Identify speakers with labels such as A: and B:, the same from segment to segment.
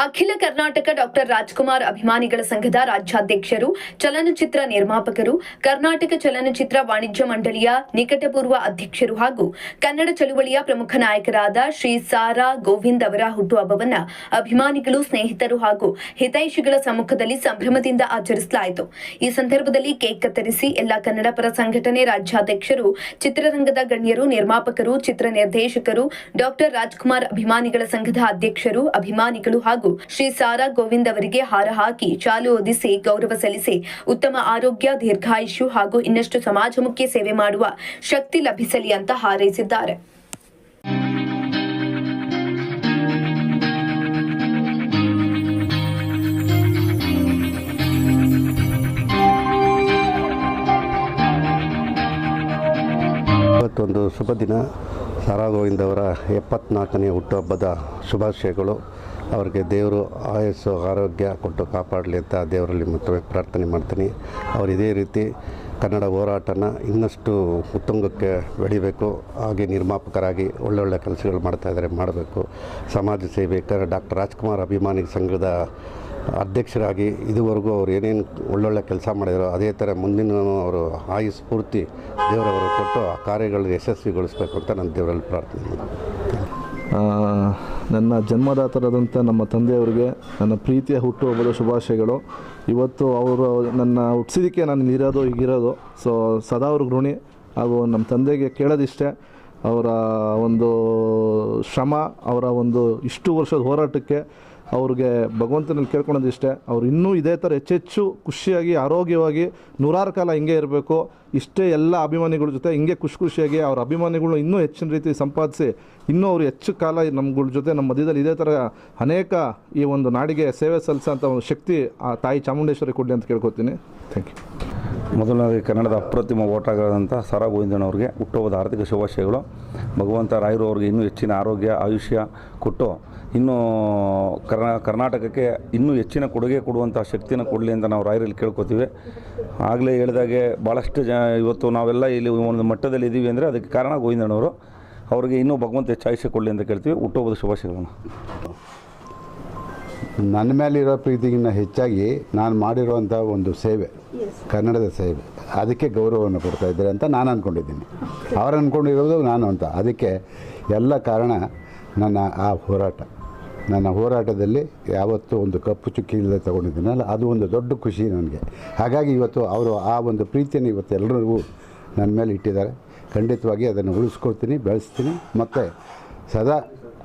A: ಅಖಿಲ ಕರ್ನಾಟಕ ಡಾಕ್ಟರ್ ರಾಜ್ಕುಮಾರ್ ಅಭಿಮಾನಿಗಳ ಸಂಘದ ರಾಜ್ಯಾಧ್ಯಕ್ಷರು, ಚಲನಚಿತ್ರ ನಿರ್ಮಾಪಕರು, ಕರ್ನಾಟಕ ಚಲನಚಿತ್ರ ವಾಣಿಜ್ಯ ಮಂಡಳಿಯ ನಿಕಟಪೂರ್ವ ಅಧ್ಯಕ್ಷರು ಹಾಗೂ ಕನ್ನಡ ಚಳುವಳಿಯ ಪ್ರಮುಖ ನಾಯಕರಾದ ಶ್ರೀ ಸಾರಾ ಗೋವಿಂದ್ ಅವರ ಹುಟ್ಟುಹಬ್ಬವನ್ನು ಅಭಿಮಾನಿಗಳು, ಸ್ನೇಹಿತರು ಹಾಗೂ ಹಿತೈಷಿಗಳ ಸಮ್ಮುಖದಲ್ಲಿ ಸಂಭ್ರಮದಿಂದ ಆಚರಿಸಲಾಯಿತು. ಈ ಸಂದರ್ಭದಲ್ಲಿ ಕೇಕ್ ಕತ್ತರಿಸಿ ಎಲ್ಲ ಕನ್ನಡ ಪರ ಸಂಘಟನೆ ರಾಜ್ಯಾಧ್ಯಕ್ಷರು, ಚಿತ್ರರಂಗದ ಗಣ್ಯರು, ನಿರ್ಮಾಪಕರು, ಚಿತ್ರ ನಿರ್ದೇಶಕರು, ಡಾಕ್ಟರ್ ರಾಜ್ಕುಮಾರ್ ಅಭಿಮಾನಿಗಳ ಸಂಘದ ಅಧ್ಯಕ್ಷರು, ಅಭಿಮಾನಿಗಳು ಹಾಗೂ ಶ್ರೀ ಸಾರಾ ಗೋವಿಂದ್ ಅವರಿಗೆ ಹಾರ ಹಾಕಿ ಚಾಲು ಹೊದಿಸಿ ಗೌರವ ಸಲ್ಲಿಸಿ ಉತ್ತಮ ಆರೋಗ್ಯ, ದೀರ್ಘಾಯುಷ್ಯ ಹಾಗೂ ಇನ್ನಷ್ಟು ಸಮಾಜಮುಖಿ ಸೇವೆ ಮಾಡುವ ಶಕ್ತಿ ಲಭಿಸಲಿ ಅಂತ ಹಾರೈಸಿದ್ದಾರೆ.
B: ಇವತ್ತೊಂದು ಶುಭ ದಿನ. ಸಾರಾ ಗೋವಿಂದ್ ಅವರ 74ನೇ ಹುಟ್ಟುಹಬ್ಬದ ಶುಭಾಶಯಗಳು. ಅವರಿಗೆ ದೇವರು ಆಯಸ್ಸು, ಆರೋಗ್ಯ ಕೊಟ್ಟು ಕಾಪಾಡಲಿ ಅಂತ ದೇವರಲ್ಲಿ ಮತ್ತೊಮ್ಮೆ ಪ್ರಾರ್ಥನೆ ಮಾಡ್ತೀನಿ. ಅವರು ಇದೇ ರೀತಿ ಕನ್ನಡ ಹೋರಾಟನ ಇನ್ನಷ್ಟು ಉತ್ತುಂಗಕ್ಕೆ ಬೆಳಿಬೇಕು. ಹಾಗೆ ನಿರ್ಮಾಪಕರಾಗಿ ಒಳ್ಳೊಳ್ಳೆ ಕೆಲಸಗಳು ಮಾಡ್ತಾಯಿದ್ದಾರೆ, ಮಾಡಬೇಕು. ಸಮಾಜ ಸೇವೆ, ಡಾಕ್ಟರ್ ರಾಜ್ಕುಮಾರ್ ಅಭಿಮಾನಿ ಸಂಘದ ಅಧ್ಯಕ್ಷರಾಗಿ ಇದುವರೆಗೂ ಅವರು ಏನೇನು ಒಳ್ಳೊಳ್ಳೆ ಕೆಲಸ ಮಾಡಿದಾರೋ ಅದೇ ಥರ ಮುಂದಿನ ಅವರು ಆಯುಸ್ ಪೂರ್ತಿ ದೇವರವರು ಕೊಟ್ಟು ಆ ಕಾರ್ಯಗಳನ್ನು ಯಶಸ್ವಿಗೊಳಿಸಬೇಕು ಅಂತ ನಾನು ದೇವರಲ್ಲಿ ಪ್ರಾರ್ಥನೆ ಮಾಡ್ತೀನಿ.
C: ನನ್ನ ಜನ್ಮದಾತರಾದಂಥ ನಮ್ಮ ತಂದೆಯವರಿಗೆ ನನ್ನ ಪ್ರೀತಿಯ ಹುಟ್ಟುಹಬ್ಬದ ಶುಭಾಶಯಗಳು. ಇವತ್ತು ಅವರು ನನ್ನ ಹುಟ್ಟಿಸಿದ್ದಕ್ಕೆ ನಾನು ಇರೋದು ಹೀಗಿರೋದು. ಸೊ ಸದಾ ಅವ್ರಿಗೆ ಋಣಿ. ಹಾಗೂ ನಮ್ಮ ತಂದೆಗೆ ಕೇಳೋದಿಷ್ಟೇ, ಅವರ ಒಂದು ಶ್ರಮ, ಅವರ ಒಂದು ಇಷ್ಟು ವರ್ಷದ ಹೋರಾಟಕ್ಕೆ ಅವ್ರಿಗೆ ಭಗವಂತನಲ್ಲಿ ಕೇಳ್ಕೊಳೋದಿಷ್ಟೇ. ಅವ್ರು ಇನ್ನೂ ಇದೇ ಥರ ಹೆಚ್ಚೆಚ್ಚು ಖುಷಿಯಾಗಿ, ಆರೋಗ್ಯವಾಗಿ, ನೂರಾರು ಕಾಲ ಹಿಂಗೆ ಇರಬೇಕು. ಇಷ್ಟೇ ಎಲ್ಲ ಅಭಿಮಾನಿಗಳ ಜೊತೆ ಹಿಂಗೆ ಖುಷಿಯಾಗಿ ಅವ್ರ ಅಭಿಮಾನಿಗಳು ಇನ್ನೂ ಹೆಚ್ಚಿನ ರೀತಿ ಸಂಪಾದಿಸಿ ಇನ್ನೂ ಅವರು ಹೆಚ್ಚು ಕಾಲ ನಮ್ಗಳ ಜೊತೆ ನಮ್ಮ ಮಧ್ಯದಲ್ಲಿ ಇದೇ ಥರ ಅನೇಕ ಈ ಒಂದು ನಾಡಿಗೆ ಸೇವೆ ಸಲ್ಲಿಸೋಂಥ ಒಂದು ಶಕ್ತಿ ಆ ತಾಯಿ ಚಾಮುಂಡೇಶ್ವರಿ ಕೊಡಲಿ ಅಂತ ಕೇಳ್ಕೊತೀನಿ. Thank you.
D: ಮೊದಲನೇದಾಗಿ ಕನ್ನಡದ ಅಪ್ರತಿಮ ಓಟಗಾರರಾದಂಥ ಸಾರಾ ಗೋವಿಂದನವ್ರಿಗೆ ಹುಟ್ಟುಹಬ್ಬದ ಹಾರ್ದಿಕ ಶುಭಾಶಯಗಳು. ಭಗವಂತ ರಾಯರು ಅವ್ರಿಗೆ ಇನ್ನೂ ಹೆಚ್ಚಿನ ಆರೋಗ್ಯ, ಆಯುಷ್ಯ ಕೊಟ್ಟು ಇನ್ನೂ ಕರ್ನಾಟಕಕ್ಕೆ ಇನ್ನೂ ಹೆಚ್ಚಿನ ಕೊಡುಗೆ ಕೊಡುವಂಥ ಶಕ್ತಿನ ಕೊಡಲಿ ಅಂತ ನಾವು ರಾಯರಲ್ಲಿ ಕೇಳ್ಕೊತೀವಿ. ಆಗಲೇ ಹೇಳಿದಾಗೆ ಭಾಳಷ್ಟು ಇವತ್ತು ನಾವೆಲ್ಲ ಇಲ್ಲಿ ಒಂದು ಮಟ್ಟದಲ್ಲಿ ಇದ್ದೀವಿ ಅಂದರೆ ಅದಕ್ಕೆ ಕಾರಣ ಗೋವಿಂದನವರು. ಅವರಿಗೆ ಇನ್ನೂ ಭಗವಂತ ಹೆಚ್ಚು ಆಯುಷ್ಯ ಕೊಡಲಿ ಅಂತ ಕೇಳ್ತೀವಿ. ಹುಟ್ಟುಹಬ್ಬದ ಶುಭಾಶಯಗಳನ್ನು.
B: ನನ್ನ ಮೇಲಿರೋ ಪ್ರೀತಿಗಿನ್ನ ಹೆಚ್ಚಾಗಿ ನಾನು ಮಾಡಿರುವಂಥ ಒಂದು ಸೇವೆ, ಕನ್ನಡದ ಸೇವೆ, ಅದಕ್ಕೆ ಗೌರವವನ್ನು ಕೊಡ್ತಾ ಇದ್ದಾರೆ ಅಂತ ನಾನು ಅಂದ್ಕೊಂಡಿದ್ದೀನಿ. ಅವ್ರು ಅಂದ್ಕೊಂಡಿರೋದು ನಾನು ಅಂತ. ಅದಕ್ಕೆ ಎಲ್ಲ ಕಾರಣ ನನ್ನ ಆ ಹೋರಾಟ. ನನ್ನ ಹೋರಾಟದಲ್ಲಿ ಯಾವತ್ತೂ ಒಂದು ಕಪ್ಪು ಚುಕ್ಕಿ ಇಲ್ಲದೆ ತೊಗೊಂಡಿದ್ದೀನಲ್ಲ, ಅದು ಒಂದು ದೊಡ್ಡ ಖುಷಿ ನನಗೆ. ಹಾಗಾಗಿ ಇವತ್ತು ಅವರು ಆ ಒಂದು ಪ್ರೀತಿಯನ್ನು ಇವತ್ತು ಎಲ್ಲರಿಗೂ ನನ್ನ ಮೇಲೆ ಇಟ್ಟಿದ್ದಾರೆ. ಖಂಡಿತವಾಗಿ ಅದನ್ನು ಉಳಿಸ್ಕೊಳ್ತೀನಿ, ಬೆಳೆಸ್ತೀನಿ. ಮತ್ತು ಸದಾ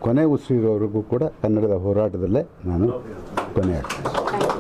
B: ಕೊನೆ ಉಸಿರಿರೋವರೆಗೂ ಕೂಡ ಕನ್ನಡದ ಹೋರಾಟದಲ್ಲೇ ನಾನು ಕೊನೆ ಆಗ್ತೀನಿ.